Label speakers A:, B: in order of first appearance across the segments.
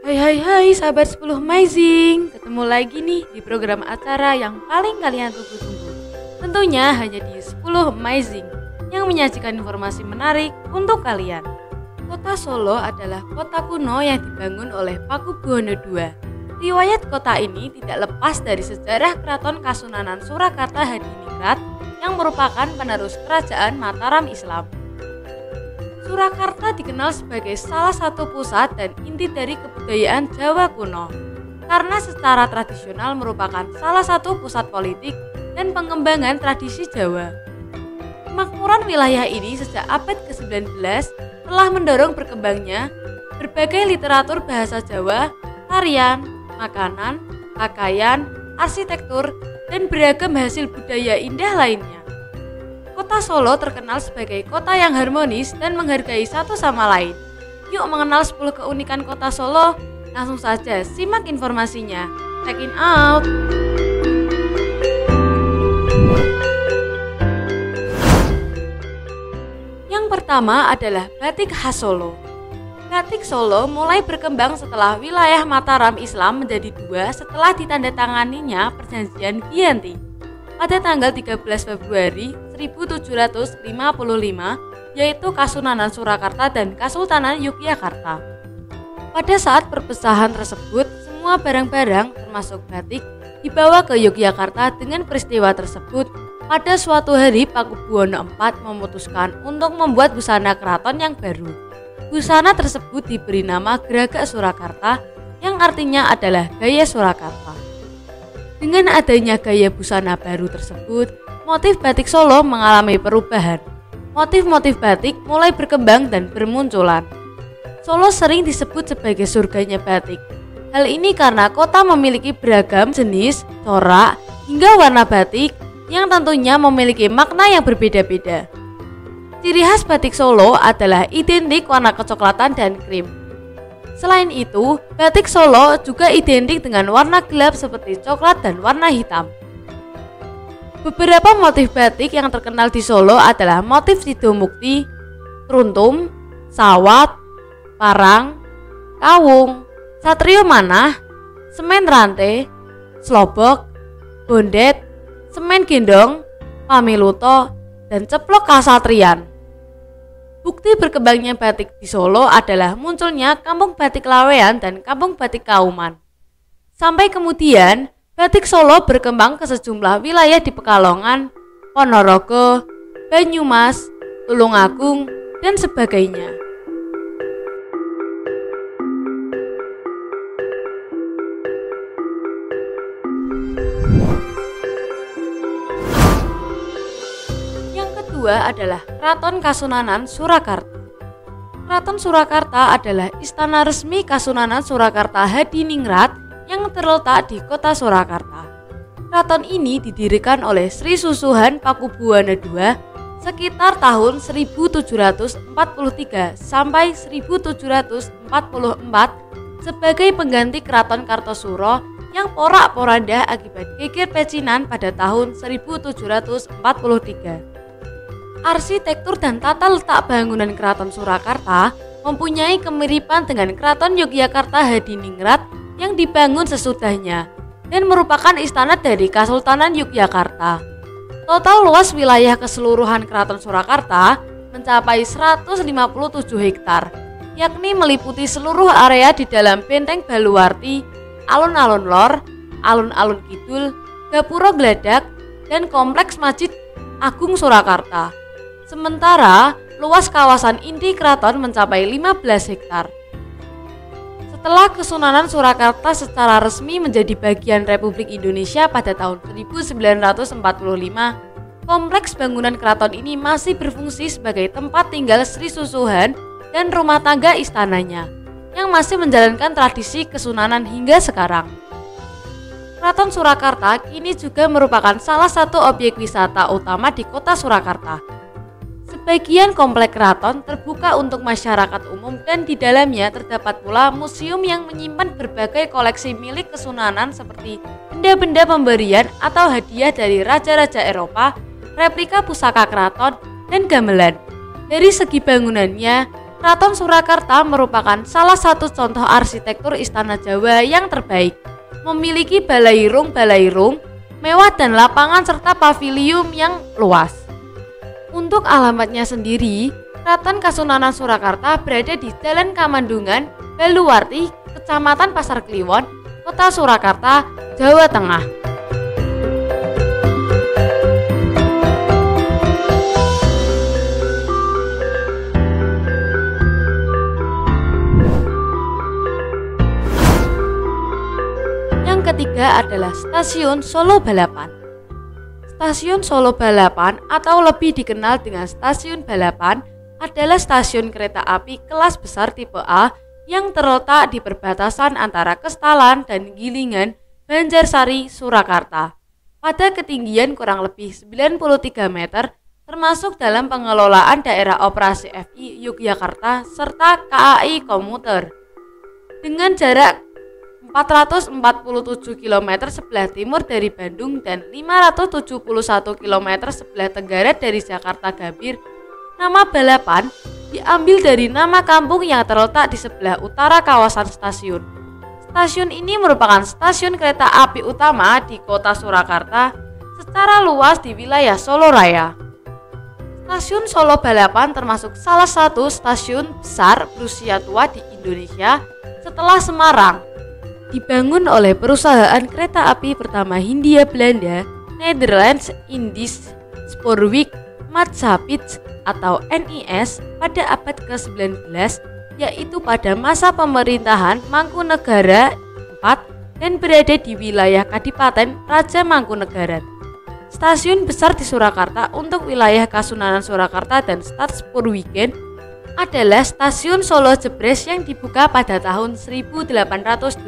A: Hai sahabat 10 Amazing. Ketemu lagi nih di program acara yang paling kalian tunggu-tunggu. Tentunya hanya di 10 Amazing yang menyajikan informasi menarik untuk kalian. Kota Solo adalah kota kuno yang dibangun oleh Pakubuwono II. Riwayat kota ini tidak lepas dari sejarah Keraton Kasunanan Surakarta Hadiningrat yang merupakan penerus kerajaan Mataram Islam. Surakarta dikenal sebagai salah satu pusat dan inti dari kebudayaan Jawa kuno karena secara tradisional merupakan salah satu pusat politik dan pengembangan tradisi Jawa. Kemakmuran wilayah ini sejak abad ke-19 telah mendorong berkembangnya berbagai literatur bahasa Jawa, tarian, makanan, pakaian, arsitektur, dan beragam hasil budaya indah lainnya. Kota Solo terkenal sebagai kota yang harmonis dan menghargai satu sama lain. Yuk mengenal 10 keunikan kota Solo. Langsung saja simak informasinya. Check it out. Yang pertama adalah batik khas Solo. Batik Solo mulai berkembang setelah wilayah Mataram Islam menjadi dua setelah ditandatanganinya Perjanjian Giyanti pada tanggal 13 Februari 1755, yaitu Kasunanan Surakarta dan Kasultanan Yogyakarta. Pada saat perpecahan tersebut, semua barang-barang termasuk batik dibawa ke Yogyakarta. Dengan peristiwa tersebut, pada suatu hari Pakubuwono IV memutuskan untuk membuat busana keraton yang baru. Busana tersebut diberi nama Geragak Surakarta, yang artinya adalah gaya Surakarta. Dengan adanya gaya busana baru tersebut, motif batik Solo mengalami perubahan. Motif-motif batik mulai berkembang dan bermunculan. Solo sering disebut sebagai surganya batik. Hal ini karena kota memiliki beragam jenis, corak, hingga warna batik yang tentunya memiliki makna yang berbeda-beda. Ciri khas batik Solo adalah identik warna kecoklatan dan krim. Selain itu, batik Solo juga identik dengan warna gelap seperti coklat dan warna hitam. Beberapa motif batik yang terkenal di Solo adalah motif Sidomukti, Truntum, Sawat, Parang, Kawung, Satrio Manah, Semen Rantai, Slobok, Bondet, Semen Gendong, Pamiluto, dan Ceplok Kasatriyan. Bukti berkembangnya batik di Solo adalah munculnya Kampung Batik Lawean dan Kampung Batik Kauman. Sampai kemudian, batik Solo berkembang ke sejumlah wilayah di Pekalongan, Ponorogo, Banyumas, Tulungagung, dan sebagainya. Kedua adalah Keraton Kasunanan Surakarta. Keraton Surakarta adalah istana resmi Kasunanan Surakarta Hadiningrat yang terletak di kota Surakarta. Keraton ini didirikan oleh Sri Susuhan Pakubuwono II sekitar tahun 1743 sampai 1744 sebagai pengganti Keraton Kartosuro yang porak-poranda akibat geger pecinan pada tahun 1743. Arsitektur dan tata letak bangunan Keraton Surakarta mempunyai kemiripan dengan Keraton Yogyakarta Hadiningrat yang dibangun sesudahnya dan merupakan istana dari Kasultanan Yogyakarta. Total luas wilayah keseluruhan Keraton Surakarta mencapai 157 hektar, yakni meliputi seluruh area di dalam Benteng Baluwarti, Alun-alun Lor, Alun-alun Kidul, Gapura Gladak, dan Kompleks Masjid Agung Surakarta. Sementara luas kawasan inti keraton mencapai 15 hektar. Setelah Kesunanan Surakarta secara resmi menjadi bagian Republik Indonesia pada tahun 1945, kompleks bangunan keraton ini masih berfungsi sebagai tempat tinggal Sri Susuhan dan rumah tangga istananya, yang masih menjalankan tradisi kesunanan hingga sekarang. Keraton Surakarta kini juga merupakan salah satu objek wisata utama di kota Surakarta. Sebagian komplek keraton terbuka untuk masyarakat umum dan di dalamnya terdapat pula museum yang menyimpan berbagai koleksi milik Kesunanan seperti benda-benda pemberian atau hadiah dari raja-raja Eropa, replika pusaka keraton, dan gamelan. Dari segi bangunannya, Keraton Surakarta merupakan salah satu contoh arsitektur istana Jawa yang terbaik. Memiliki balairung mewah dan lapangan serta pavilium yang luas. Untuk alamatnya sendiri, Keraton Kasunanan Surakarta berada di Jalan Kamandungan, Baluwarti, Kecamatan Pasar Kliwon, Kota Surakarta, Jawa Tengah. Yang ketiga adalah Stasiun Solo Balapan. Stasiun Solo Balapan atau lebih dikenal dengan Stasiun Balapan adalah stasiun kereta api kelas besar tipe A yang terletak di perbatasan antara Kestalan dan Gilingan, Banjarsari, Surakarta. Pada ketinggian kurang lebih 93 meter, termasuk dalam pengelolaan daerah operasi FI Yogyakarta serta KAI Komuter. Dengan jarak 447 km sebelah timur dari Bandung dan 571 km sebelah tenggara dari Jakarta Gambir, nama Balapan diambil dari nama kampung yang terletak di sebelah utara kawasan stasiun. Stasiun ini merupakan stasiun kereta api utama di kota Surakarta secara luas di wilayah Solo Raya. Stasiun Solo Balapan termasuk salah satu stasiun besar berusia tua di Indonesia setelah Semarang. Dibangun oleh perusahaan kereta api pertama Hindia Belanda, Netherlands Indisch Spoorweg Maatschappij atau NIS pada abad ke-19, yaitu pada masa pemerintahan Mangkunegara IV dan berada di wilayah Kadipaten Raja Mangkunegaran. Stasiun besar di Surakarta untuk wilayah Kasunanan Surakarta dan Stadspoorwigen adalah Stasiun Solo Jebres yang dibuka pada tahun 1884.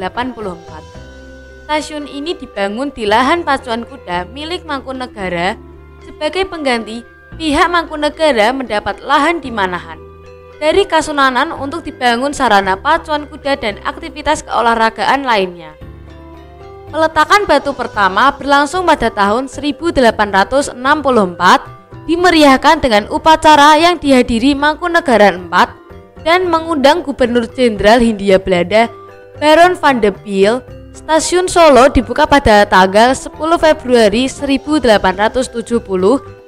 A: Stasiun ini dibangun di lahan pacuan kuda milik Mangkunegara. Sebagai pengganti, pihak Mangkunegara mendapat lahan di Manahan dari Kasunanan untuk dibangun sarana pacuan kuda dan aktivitas keolahragaan lainnya. Peletakan batu pertama berlangsung pada tahun 1864, dimeriahkan dengan upacara yang dihadiri Mangkunegaran IV dan mengundang Gubernur Jenderal Hindia Belanda Baron van de Biel. Stasiun Solo dibuka pada tanggal 10 Februari 1870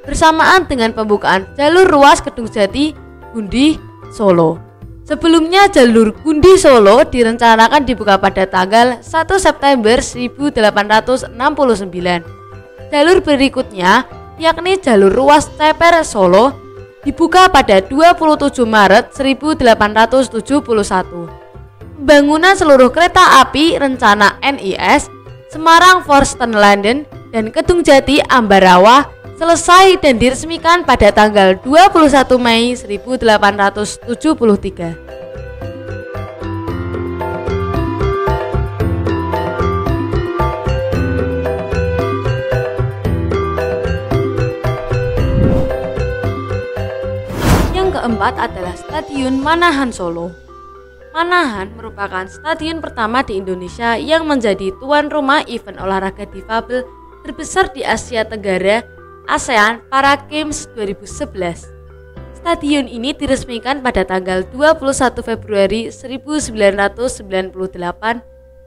A: bersamaan dengan pembukaan jalur ruas Kedung Jati, Gundi, Solo. Sebelumnya jalur Gundi Solo direncanakan dibuka pada tanggal 1 September 1869. Jalur berikutnya, yakni jalur ruas Ceper Solo, dibuka pada 27 Maret 1871. Pembangunan seluruh kereta api rencana NIS, Semarang Folkestone London, dan Kedung Jati Ambarawa selesai dan diresmikan pada tanggal 21 Mei 1873. Yang keempat adalah Stadion Manahan Solo. Manahan merupakan stadion pertama di Indonesia yang menjadi tuan rumah event olahraga difabel terbesar di Asia Tenggara, ASEAN Para Games 2011. Stadion ini diresmikan pada tanggal 21 Februari 1998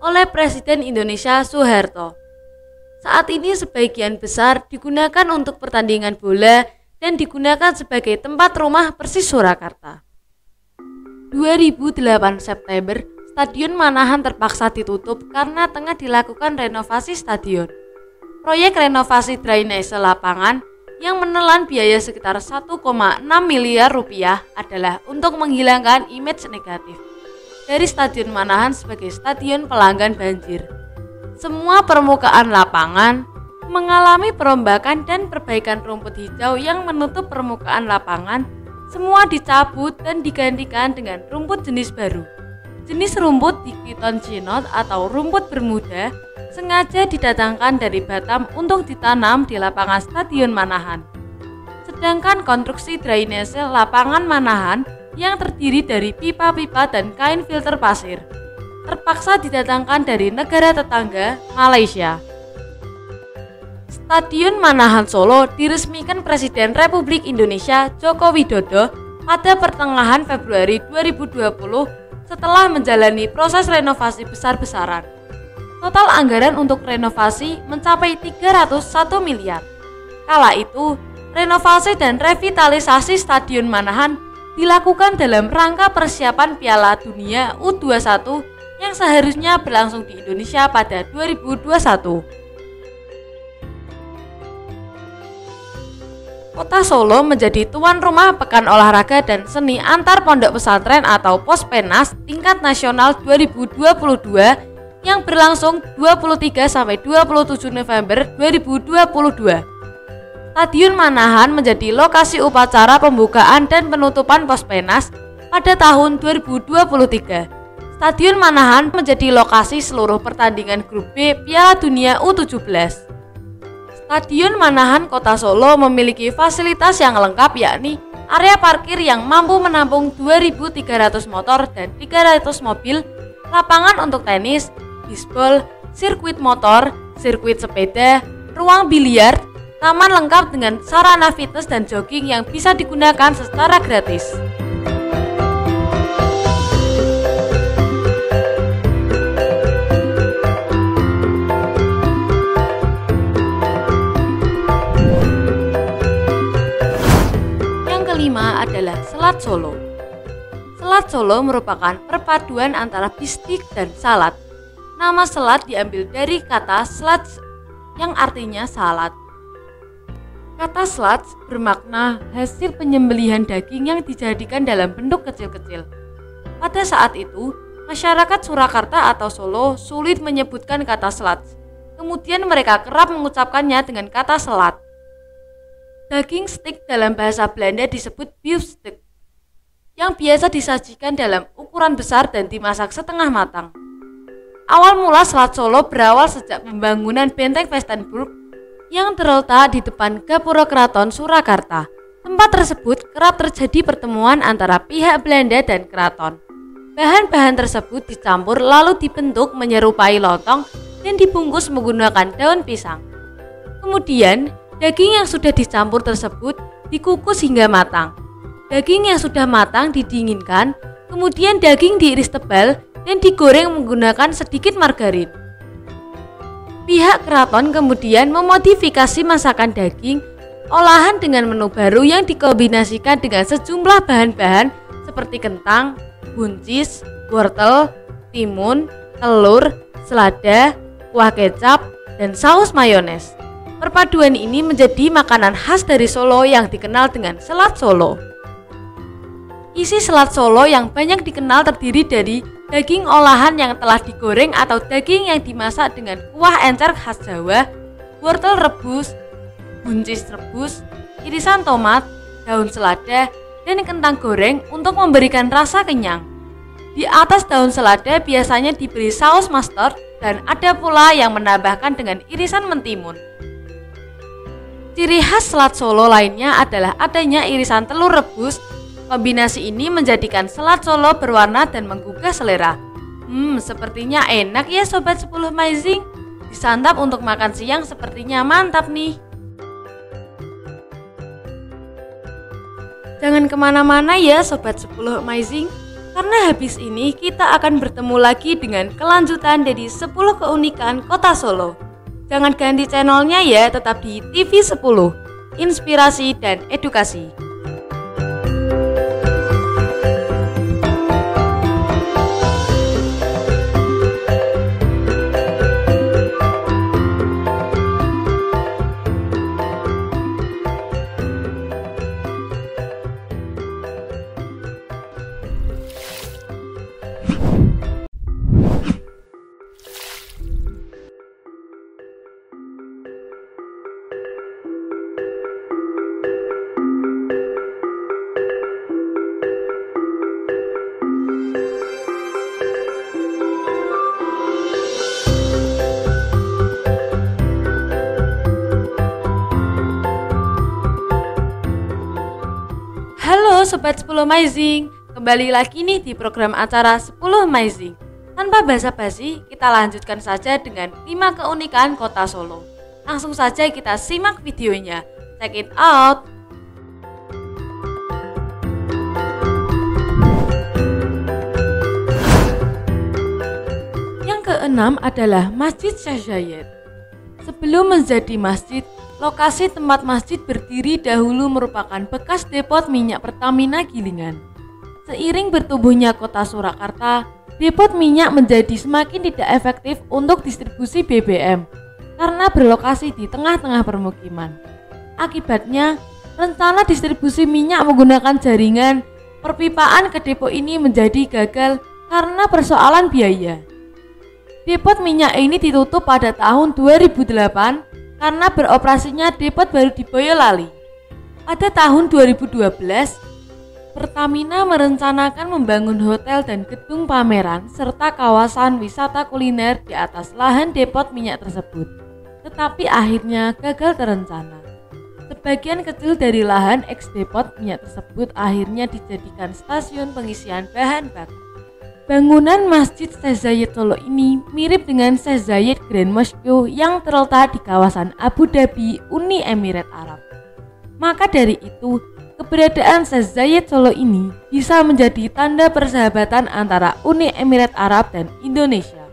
A: oleh Presiden Indonesia Soeharto. Saat ini sebagian besar digunakan untuk pertandingan bola dan digunakan sebagai tempat rumah Persis Surakarta. 2008 September, Stadion Manahan terpaksa ditutup karena tengah dilakukan renovasi stadion. Proyek renovasi drainase lapangan yang menelan biaya sekitar 1,6 miliar rupiah adalah untuk menghilangkan image negatif dari Stadion Manahan sebagai stadion pelanggan banjir. Semua permukaan lapangan mengalami perombakan dan perbaikan rumput hijau yang menutup permukaan lapangan. Semua dicabut dan digantikan dengan rumput jenis baru. Jenis rumput Dikiton Chinot atau rumput Bermuda sengaja didatangkan dari Batam untuk ditanam di lapangan Stadion Manahan. Sedangkan konstruksi drainase lapangan Manahan yang terdiri dari pipa-pipa dan kain filter pasir terpaksa didatangkan dari negara tetangga, Malaysia. Stadion Manahan Solo diresmikan Presiden Republik Indonesia Joko Widodo pada pertengahan Februari 2020 setelah menjalani proses renovasi besar-besaran. Total anggaran untuk renovasi mencapai 301 miliar. Kala itu, renovasi dan revitalisasi Stadion Manahan dilakukan dalam rangka persiapan Piala Dunia U21 yang seharusnya berlangsung di Indonesia pada 2021. Kota Solo menjadi tuan rumah Pekan Olahraga dan Seni Antar Pondok Pesantren atau Pospenas tingkat nasional 2022 yang berlangsung 23–27 November 2022. Stadion Manahan menjadi lokasi upacara pembukaan dan penutupan Pospenas pada tahun 2023. Stadion Manahan menjadi lokasi seluruh pertandingan grup B Piala Dunia U17. Stadion Manahan Kota Solo memiliki fasilitas yang lengkap, yakni area parkir yang mampu menampung 2.300 motor dan 300 mobil, lapangan untuk tenis, bisbol, sirkuit motor, sirkuit sepeda, ruang biliar, taman lengkap dengan sarana fitness dan jogging yang bisa digunakan secara gratis. Kelima adalah Selat Solo. Selat Solo merupakan perpaduan antara bistik dan salad. Nama selat diambil dari kata slats yang artinya salad. Kata slats bermakna hasil penyembelihan daging yang dijadikan dalam bentuk kecil-kecil. Pada saat itu, masyarakat Surakarta atau Solo sulit menyebutkan kata slats. Kemudian mereka kerap mengucapkannya dengan kata selat. Daging stik dalam bahasa Belanda disebut biefstuk, yang biasa disajikan dalam ukuran besar dan dimasak setengah matang. Awal mula Selat Solo berawal sejak pembangunan Benteng Westenburg yang terletak di depan Gapura Keraton Surakarta. Tempat tersebut kerap terjadi pertemuan antara pihak Belanda dan keraton. Bahan-bahan tersebut dicampur lalu dibentuk menyerupai lontong dan dibungkus menggunakan daun pisang. Kemudian, daging yang sudah dicampur tersebut dikukus hingga matang. Daging yang sudah matang didinginkan, kemudian daging diiris tebal dan digoreng menggunakan sedikit margarin. Pihak keraton kemudian memodifikasi masakan daging olahan dengan menu baru yang dikombinasikan dengan sejumlah bahan-bahan seperti kentang, buncis, wortel, timun, telur, selada, kuah kecap, dan saus mayones. Perpaduan ini menjadi makanan khas dari Solo yang dikenal dengan Selat Solo. Isi Selat Solo yang banyak dikenal terdiri dari daging olahan yang telah digoreng atau daging yang dimasak dengan kuah encer khas Jawa, wortel rebus, buncis rebus, irisan tomat, daun selada, dan kentang goreng untuk memberikan rasa kenyang. Di atas daun selada biasanya diberi saus mustard dan ada pula yang menambahkan dengan irisan mentimun. Ciri khas Selat Solo lainnya adalah adanya irisan telur rebus. Kombinasi ini menjadikan Selat Solo berwarna dan menggugah selera. Sepertinya enak ya Sobat 10 Amazing. Disantap untuk makan siang sepertinya mantap nih. Jangan kemana-mana ya Sobat 10 Amazing, karena habis ini kita akan bertemu lagi dengan kelanjutan dari 10 keunikan Kota Solo. Jangan ganti channelnya ya, tetap di TV 10, inspirasi dan edukasi. Halo Sobat 10 Amazing, kembali lagi nih di program acara 10 Amazing. Tanpa basa-basi, kita lanjutkan saja dengan 5 keunikan Kota Solo. Langsung saja kita simak videonya. Check it out. keenam adalah Masjid Syekh Zayed. Sebelum menjadi masjid, lokasi tempat masjid berdiri dahulu merupakan bekas depot minyak Pertamina Gilingan. Seiring bertumbuhnya kota Surakarta, depot minyak menjadi semakin tidak efektif untuk distribusi BBM karena berlokasi di tengah-tengah permukiman. Akibatnya, rencana distribusi minyak menggunakan jaringan perpipaan ke depo ini menjadi gagal karena persoalan biaya. Depot minyak ini ditutup pada tahun 2008 karena beroperasinya depot baru di Boyolali. Pada tahun 2012, Pertamina merencanakan membangun hotel dan gedung pameran serta kawasan wisata kuliner di atas lahan depot minyak tersebut. Tetapi akhirnya gagal terencana. Sebagian kecil dari lahan eks-depot minyak tersebut akhirnya dijadikan stasiun pengisian bahan bakar. Bangunan Masjid Syekh Zayed Solo ini mirip dengan Syekh Zayed Grand Mosque yang terletak di kawasan Abu Dhabi, Uni Emirat Arab. Maka dari itu, keberadaan Syekh Zayed Solo ini bisa menjadi tanda persahabatan antara Uni Emirat Arab dan Indonesia.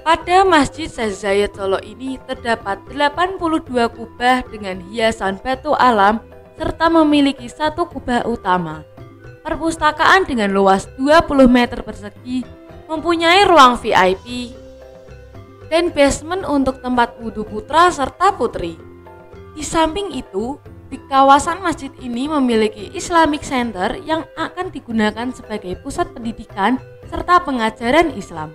A: Pada Masjid Syekh Zayed Solo ini terdapat 82 kubah dengan hiasan batu alam serta memiliki satu kubah utama. Perpustakaan dengan luas 20 meter persegi, mempunyai ruang VIP dan basement untuk tempat wudhu putra serta putri. Di samping itu, di kawasan masjid ini memiliki Islamic Center yang akan digunakan sebagai pusat pendidikan serta pengajaran Islam.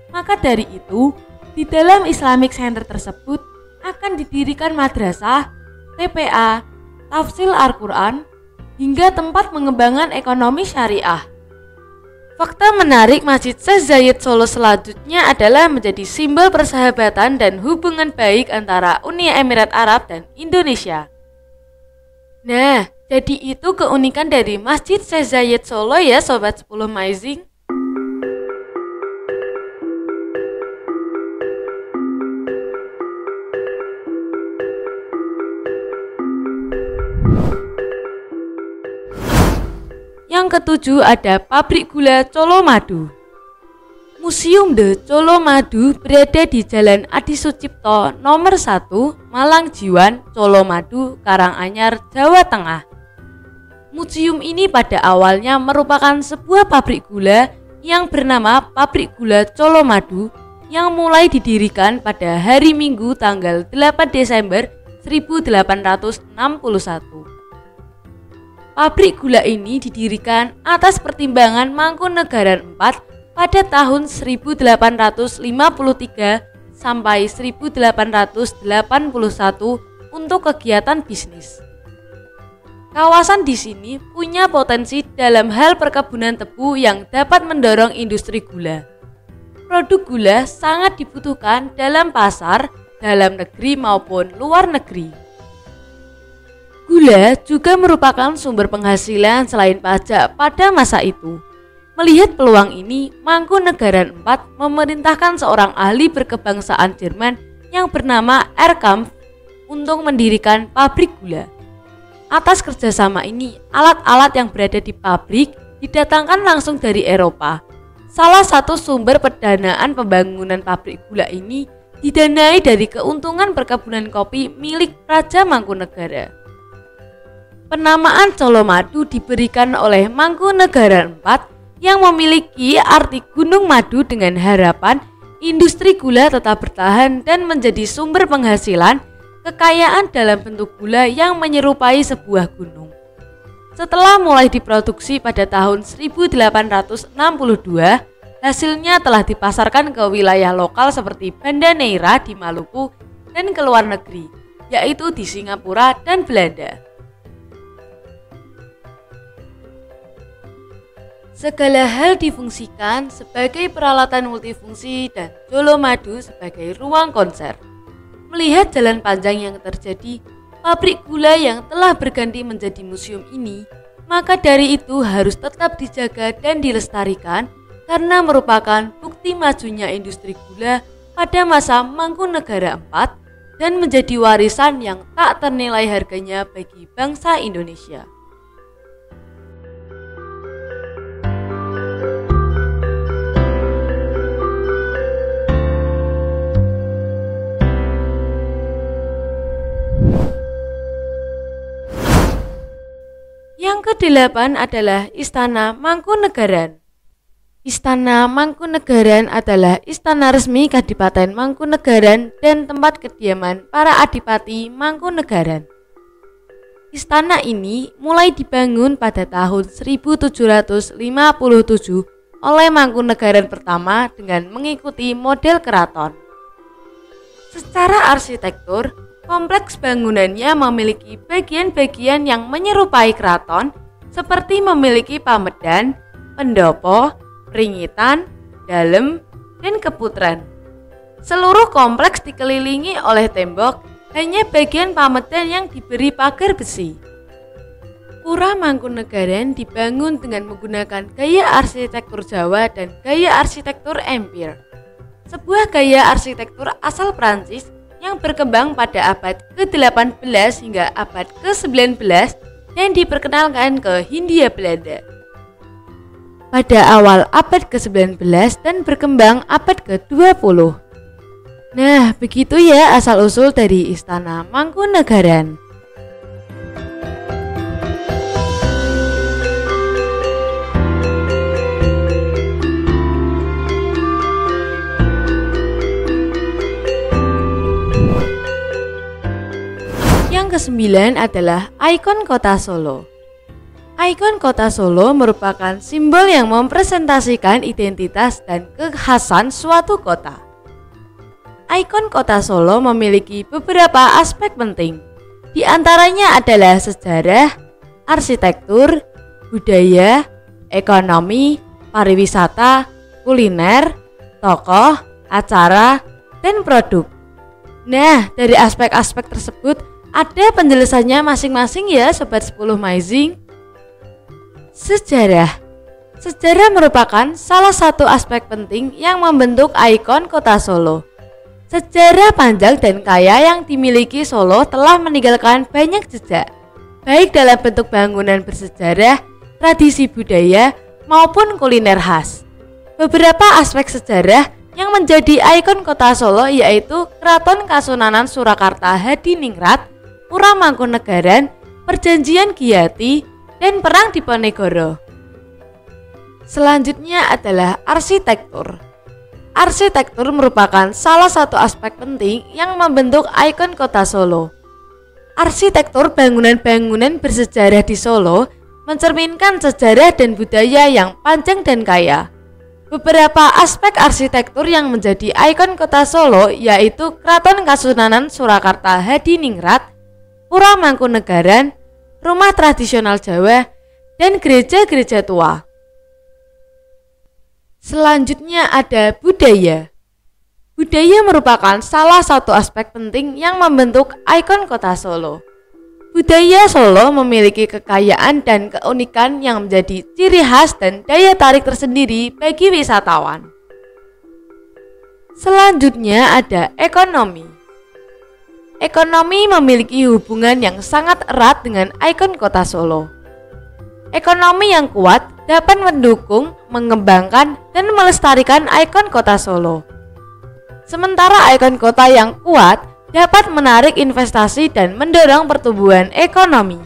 A: Maka dari itu, di dalam Islamic Center tersebut akan didirikan madrasah, TPA, tafsir Al-Quran, hingga tempat pengembangan ekonomi syariah. Fakta menarik Masjid Syekh Zayed Solo selanjutnya adalah menjadi simbol persahabatan dan hubungan baik antara Uni Emirat Arab dan Indonesia. Nah, jadi itu keunikan dari Masjid Syekh Zayed Solo ya Sobat 10 Amazing. Yang ketujuh ada pabrik gula Colomadu. Museum The Colomadu berada di Jalan Adi Sucipto nomor 1, Malang Jiwan, Colomadu, Karanganyar, Jawa Tengah. Museum ini pada awalnya merupakan sebuah pabrik gula yang bernama Pabrik Gula Colomadu yang mulai didirikan pada hari Minggu tanggal 8 Desember 1861. Pabrik gula ini didirikan atas pertimbangan Mangkunegaran IV pada tahun 1853 sampai 1881 untuk kegiatan bisnis. Kawasan di sini punya potensi dalam hal perkebunan tebu yang dapat mendorong industri gula. Produk gula sangat dibutuhkan dalam pasar, dalam negeri maupun luar negeri. Gula juga merupakan sumber penghasilan selain pajak pada masa itu. Melihat peluang ini, Mangkunegaran IV memerintahkan seorang ahli berkebangsaan Jerman yang bernama Erkampf untuk mendirikan pabrik gula. Atas kerjasama ini, alat-alat yang berada di pabrik didatangkan langsung dari Eropa. Salah satu sumber pendanaan pembangunan pabrik gula ini didanai dari keuntungan perkebunan kopi milik Raja Mangkunegara. Penamaan Colomadu diberikan oleh Mangkunegaran IV yang memiliki arti gunung madu dengan harapan industri gula tetap bertahan dan menjadi sumber penghasilan kekayaan dalam bentuk gula yang menyerupai sebuah gunung. Setelah mulai diproduksi pada tahun 1862, hasilnya telah dipasarkan ke wilayah lokal seperti Banda Neira di Maluku dan ke luar negeri, yaitu di Singapura dan Belanda. Segala hal difungsikan sebagai peralatan multifungsi dan Colomadu sebagai ruang konser. Melihat jalan panjang yang terjadi, pabrik gula yang telah berganti menjadi museum ini, maka dari itu harus tetap dijaga dan dilestarikan karena merupakan bukti majunya industri gula pada masa Mangkunegaran IV dan menjadi warisan yang tak ternilai harganya bagi bangsa Indonesia. ke-8 adalah Istana Mangkunegaran. Istana Mangkunegaran adalah istana resmi Kadipaten Mangkunegaran dan tempat kediaman para adipati Mangkunegaran. Istana ini mulai dibangun pada tahun 1757 oleh Mangkunegaran pertama dengan mengikuti model keraton. Secara arsitektur, kompleks bangunannya memiliki bagian-bagian yang menyerupai keraton seperti memiliki pamedan, pendopo, ringitan, dalem, dan keputren. Seluruh kompleks dikelilingi oleh tembok, hanya bagian pamedan yang diberi pagar besi. Pura Mangkunegaran dibangun dengan menggunakan gaya arsitektur Jawa dan gaya arsitektur Empire, sebuah gaya arsitektur asal Prancis yang berkembang pada abad ke-18 hingga abad ke-19 dan diperkenalkan ke Hindia Belanda pada awal abad ke-19 dan berkembang abad ke-20. Nah, begitu ya asal-usul dari Istana Mangkunegaran. Yang ke-9 adalah ikon kota Solo. Ikon kota Solo merupakan simbol yang mempresentasikan identitas dan kekhasan suatu kota. Ikon kota Solo memiliki beberapa aspek penting. Di antaranya adalah sejarah, arsitektur, budaya, ekonomi, pariwisata, kuliner, tokoh, acara, dan produk. Nah, dari aspek-aspek tersebut ada penjelasannya masing-masing ya Sobat 10 Amazing. Sejarah. Sejarah merupakan salah satu aspek penting yang membentuk ikon kota Solo. Sejarah panjang dan kaya yang dimiliki Solo telah meninggalkan banyak jejak, baik dalam bentuk bangunan bersejarah, tradisi budaya, maupun kuliner khas. Beberapa aspek sejarah yang menjadi ikon kota Solo yaitu Keraton Kasunanan Surakarta Hadiningrat, Pura Mangkunegaran, Perjanjian Giati, dan Perang Diponegoro. Selanjutnya adalah arsitektur. Arsitektur merupakan salah satu aspek penting yang membentuk ikon kota Solo. Arsitektur bangunan-bangunan bersejarah di Solo mencerminkan sejarah dan budaya yang panjang dan kaya. Beberapa aspek arsitektur yang menjadi ikon kota Solo yaitu Keraton Kasunanan Surakarta Hadiningrat, Pura Mangkunegaran, rumah tradisional Jawa, dan gereja-gereja tua. Selanjutnya ada budaya. Budaya merupakan salah satu aspek penting yang membentuk ikon kota Solo. Budaya Solo memiliki kekayaan dan keunikan yang menjadi ciri khas dan daya tarik tersendiri bagi wisatawan. Selanjutnya ada ekonomi. Ekonomi memiliki hubungan yang sangat erat dengan ikon kota Solo. Ekonomi yang kuat dapat mendukung, mengembangkan, dan melestarikan ikon kota Solo. Sementara ikon kota yang kuat dapat menarik investasi dan mendorong pertumbuhan ekonomi.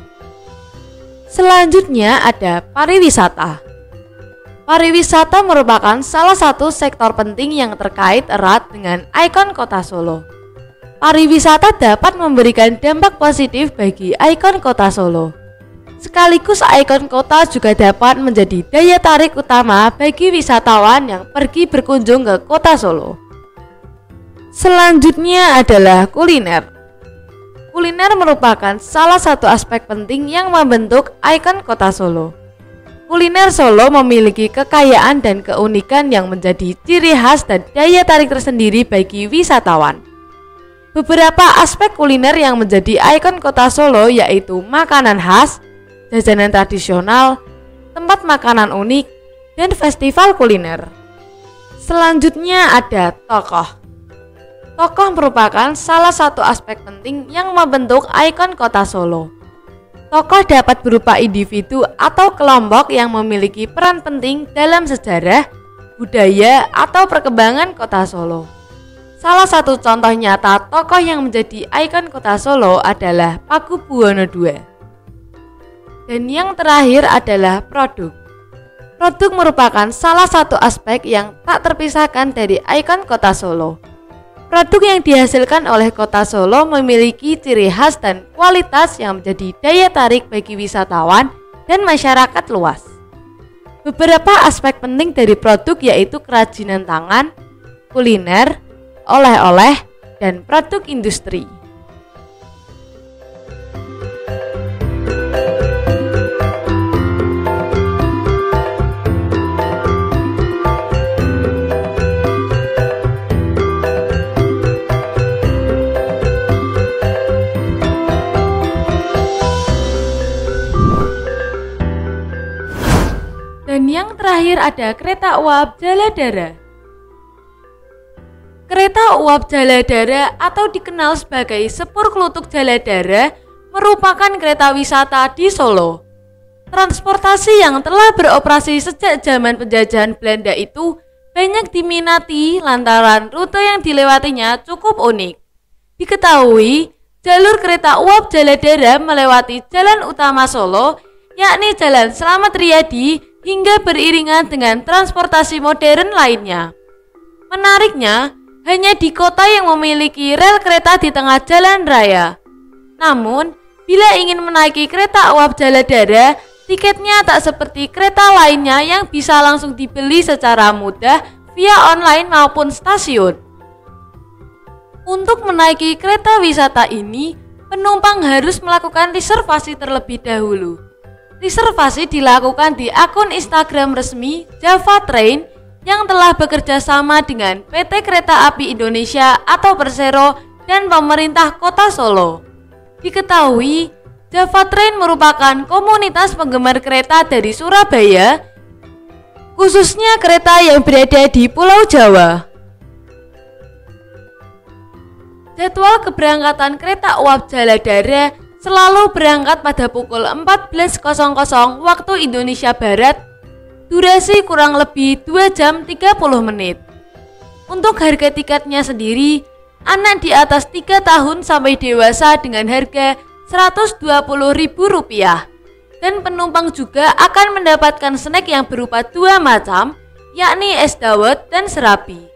A: Selanjutnya ada pariwisata. Pariwisata merupakan salah satu sektor penting yang terkait erat dengan ikon kota Solo. Pariwisata dapat memberikan dampak positif bagi ikon kota Solo. Sekaligus ikon kota juga dapat menjadi daya tarik utama bagi wisatawan yang pergi berkunjung ke kota Solo. Selanjutnya adalah kuliner. Kuliner merupakan salah satu aspek penting yang membentuk ikon kota Solo. Kuliner Solo memiliki kekayaan dan keunikan yang menjadi ciri khas dan daya tarik tersendiri bagi wisatawan. Beberapa aspek kuliner yang menjadi ikon kota Solo yaitu makanan khas, jajanan tradisional, tempat makanan unik, dan festival kuliner. Selanjutnya ada tokoh. Tokoh merupakan salah satu aspek penting yang membentuk ikon kota Solo. Tokoh dapat berupa individu atau kelompok yang memiliki peran penting dalam sejarah, budaya, atau perkembangan kota Solo. Salah satu contoh nyata tokoh yang menjadi ikon kota Solo adalah Pakubuwono II. Dan yang terakhir adalah produk. Produk merupakan salah satu aspek yang tak terpisahkan dari ikon Kota Solo. Produk yang dihasilkan oleh Kota Solo memiliki ciri khas dan kualitas yang menjadi daya tarik bagi wisatawan dan masyarakat luas. Beberapa aspek penting dari produk yaitu kerajinan tangan, kuliner, oleh-oleh, dan produk industri. Dan yang terakhir ada kereta uap Jaladara. Kereta uap Jaladara atau dikenal sebagai Sepur Kluthuk Jaladara merupakan kereta wisata di Solo. Transportasi yang telah beroperasi sejak zaman penjajahan Belanda itu banyak diminati lantaran rute yang dilewatinya cukup unik. Diketahui, jalur kereta uap Jaladara melewati jalan utama Solo, yakni Jalan Slamet Riyadi, hingga beriringan dengan transportasi modern lainnya. Menariknya, hanya di kota yang memiliki rel kereta di tengah jalan raya. Namun, bila ingin menaiki kereta uap Jaladara, tiketnya tak seperti kereta lainnya yang bisa langsung dibeli secara mudah via online maupun stasiun. Untuk menaiki kereta wisata ini, penumpang harus melakukan reservasi terlebih dahulu. Reservasi dilakukan di akun Instagram resmi Java Train yang telah bekerja sama dengan PT Kereta Api Indonesia atau Persero dan pemerintah Kota Solo. Diketahui, Java Train merupakan komunitas penggemar kereta dari Surabaya, khususnya kereta yang berada di Pulau Jawa. Jadwal keberangkatan kereta uap Jaladara selalu berangkat pada pukul 14.00 waktu Indonesia Barat, durasi kurang lebih 2 jam 30 menit. Untuk harga tiketnya sendiri, anak di atas 3 tahun sampai dewasa dengan harga Rp120.000 dan penumpang juga akan mendapatkan snack yang berupa 2 macam, yakni es dawet dan serabi.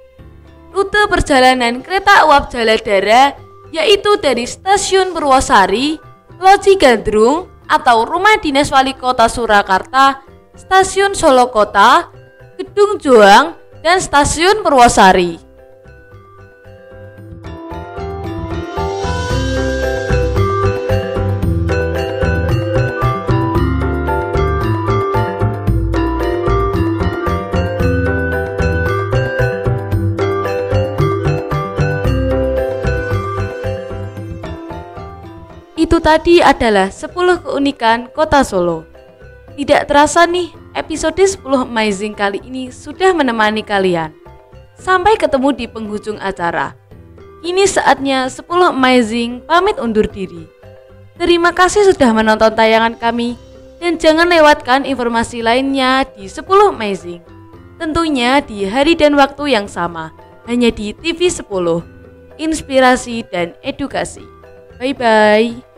A: Rute perjalanan kereta uap Jaladara yaitu dari Stasiun Purwosari, Loji Gandrung atau Rumah Dinas Wali Kota Surakarta, Stasiun Solo Kota, Gedung Joang, dan Stasiun Purwosari. Itu tadi adalah 10 keunikan Kota Solo. Tidak terasa nih, episode 10 Amazing kali ini sudah menemani kalian. Sampai ketemu di penghujung acara. Ini saatnya 10 Amazing pamit undur diri. Terima kasih sudah menonton tayangan kami dan jangan lewatkan informasi lainnya di 10 Amazing. Tentunya di hari dan waktu yang sama, hanya di TV 10. Inspirasi dan edukasi. Bye-bye.